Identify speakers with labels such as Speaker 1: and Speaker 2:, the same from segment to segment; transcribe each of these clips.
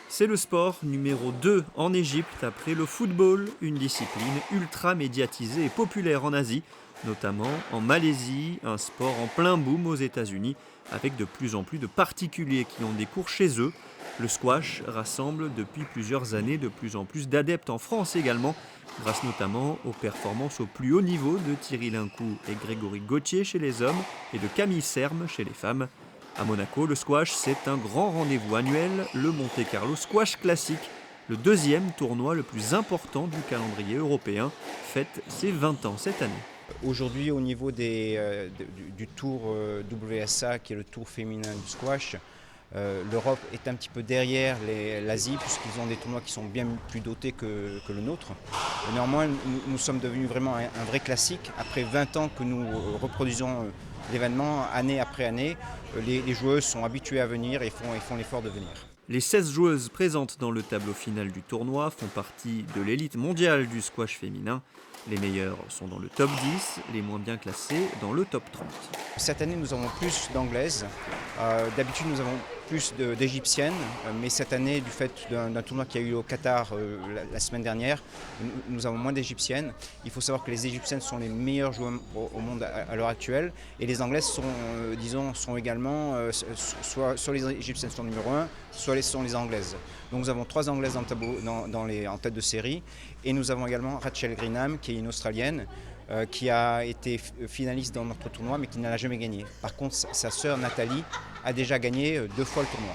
Speaker 1: C'est le sport numéro 2 en Égypte après le football, une discipline ultra médiatisée et populaire en Asie, notamment en Malaisie, un sport en plein boom aux États-Unis, avec de plus en plus de particuliers qui ont des cours chez eux. Le squash rassemble depuis plusieurs années de plus en plus d'adeptes en France également, grâce notamment aux performances au plus haut niveau de Thierry Lincou et Grégory Gauthier chez les hommes et de Camille Serme chez les femmes. À Monaco, le squash, c'est un grand rendez-vous annuel, le Monte Carlo Squash Classic, le deuxième tournoi le plus important du calendrier européen, fête ses 20 ans cette année.
Speaker 2: Aujourd'hui, au niveau du tour WSA, qui est le tour féminin du squash, l'Europe est un petit peu derrière l'Asie, puisqu'ils ont des tournois qui sont bien plus dotés que le nôtre. Néanmoins, nous sommes devenus vraiment un vrai classique. Après 20 ans que nous reproduisons l'événement, année après année, les joueuses sont habituées à venir et font l'effort de venir.
Speaker 1: Les 16 joueuses présentes dans le tableau final du tournoi font partie de l'élite mondiale du squash féminin. Les meilleures sont dans le top 10, les moins bien classées dans le top 30.
Speaker 2: Cette année, nous avons plus d'anglaises. D'habitude, nous avons plus d'égyptiennes, mais cette année, du fait d'un tournoi qui a eu au Qatar la semaine dernière, nous avons moins d'égyptiennes. Il faut savoir que les égyptiennes sont les meilleures joueuses au monde à l'heure actuelle, et les anglaises sont également, soit les égyptiennes sont numéro 1, soit sont les anglaises. Donc nous avons 3 anglaises dans le tableau, en tête de série, et nous avons également Rachel Greenham, qui est une Australienne, qui a été finaliste dans notre tournoi mais qui n'a jamais gagné. Par contre, sa sœur Nathalie a déjà gagné 2 fois le tournoi.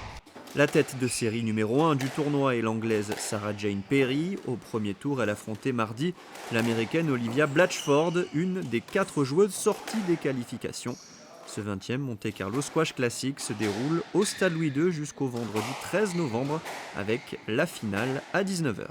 Speaker 1: La tête de série numéro 1 du tournoi est l'anglaise Sarah Jane Perry. Au premier tour, elle affrontait mardi l'américaine Olivia Blatchford, une des 4 joueuses sorties des qualifications. Ce 20e Monte Carlo Squash Classic se déroule au Stade Louis II jusqu'au vendredi 13 novembre avec la finale à 19h.